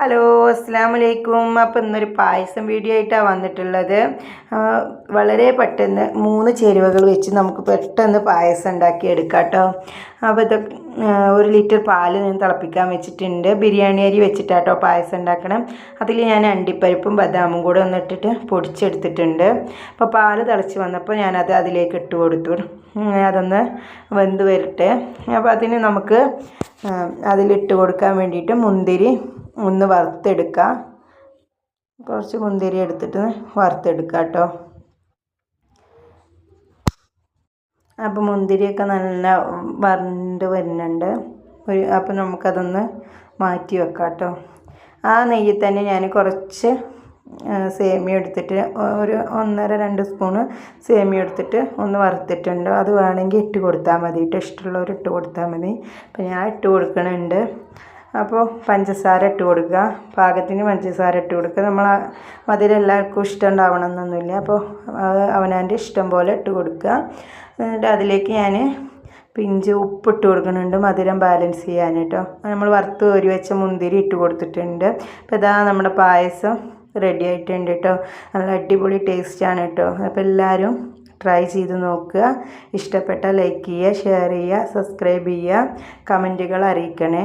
Hello അസ്സലാമു അലൈക്കും. അപ്പോൾ ഇന്നൊരു പായസം വീഡിയോ ആയിട്ടാണ് വന്നിട്ടുള്ളത്. വളരെ പെട്ടെന്ന് 3 ചേരുവകൾ വെച്ച് നമുക്ക് പെട്ടെന്ന് പായസം ഉണ്ടാക്കി എടുക്കാം കേട്ടോ. അപ്പോൾ ഇത് 1 ലിറ്റർ പാൽ ഞാൻ തിളപ്പിക്കാൻ വെച്ചിട്ടുണ്ട്. ബിരിയാണി അരി വെച്ചിട്ടാട്ടോ പായസം ഉണ്ടാക്കണം. അതിൽ ഞാൻ അണ്ടിപ്പരിപ്പും ബദാമും കൂടെ ഒന്നിട്ടിട്ട് പൊടിച്ചെടുത്തിട്ടുണ്ട്. അപ്പോൾ പാൽ തിളച്ച് വന്നപ്പോൾ ഞാനത് അതിലേക്ക് ഇട്ട് കൊടുത്തു. അതൊന്ന് വെന്ത് വരട്ടെ. അപ്പോൾ അതിന് നമുക്ക് അതിലിട്ട് കൊടുക്കാൻ വേണ്ടിയിട്ട് മുന്തിരി ഒന്ന് വറുത്തെടുക്കുക. കുറച്ച് മുന്തിരി എടുത്തിട്ട് വറുത്തെടുക്കുക കേട്ടോ. അപ്പോൾ മുന്തിരിയൊക്കെ നല്ല വരണ്ട് വരുന്നുണ്ട്. അപ്പോൾ നമുക്കതൊന്ന് മാറ്റി വെക്കാം കേട്ടോ. ആ നെയ്യിൽ തന്നെ ഞാൻ കുറച്ച് സേമിയ എടുത്തിട്ട് ഒരു 1.5-2 സ്പൂണ് സേമിയ എടുത്തിട്ട് ഒന്ന് വറുത്തിട്ടുണ്ട്. അത് വേണമെങ്കിൽ ഇട്ട് കൊടുത്താൽ മതി കേട്ടോ. ഇഷ്ടമുള്ളവർ ഇട്ട് കൊടുത്താൽ മതി. അപ്പോൾ ഞാൻ ഇട്ട് കൊടുക്കണുണ്ട്. അപ്പോൾ പഞ്ചസാര ഇട്ട് കൊടുക്കുക. പാകത്തിന് പഞ്ചസാര ഇട്ട് കൊടുക്കുക. നമ്മൾ മധുരം എല്ലാവർക്കും ഇഷ്ടം ഉണ്ടാവണമെന്നൊന്നുമില്ല. അപ്പോൾ അവനവൻ്റെ ഇഷ്ടം പോലെ ഇട്ട് കൊടുക്കുക. എന്നിട്ട് അതിലേക്ക് ഞാൻ പിഞ്ച് ഉപ്പിട്ട് കൊടുക്കുന്നുണ്ട്, മധുരം ബാലൻസ് ചെയ്യാൻ കേട്ടോ. നമ്മൾ വറുത്ത് കോരി വെച്ച മുന്തിരി ഇട്ട് കൊടുത്തിട്ടുണ്ട്. അപ്പോൾ ഇതാ നമ്മുടെ പായസം റെഡി ആയിട്ടുണ്ട് കേട്ടോ. നല്ല അടിപൊളി ടേസ്റ്റാണ് കേട്ടോ. അപ്പോൾ എല്ലാവരും ട്രൈ ചെയ്ത് നോക്കുക. ഇഷ്ടപ്പെട്ടാൽ ലൈക്ക് ചെയ്യുക, ഷെയർ ചെയ്യുക, സബ്സ്ക്രൈബ് ചെയ്യുക, കമൻറ്റുകൾ അറിയിക്കണേ.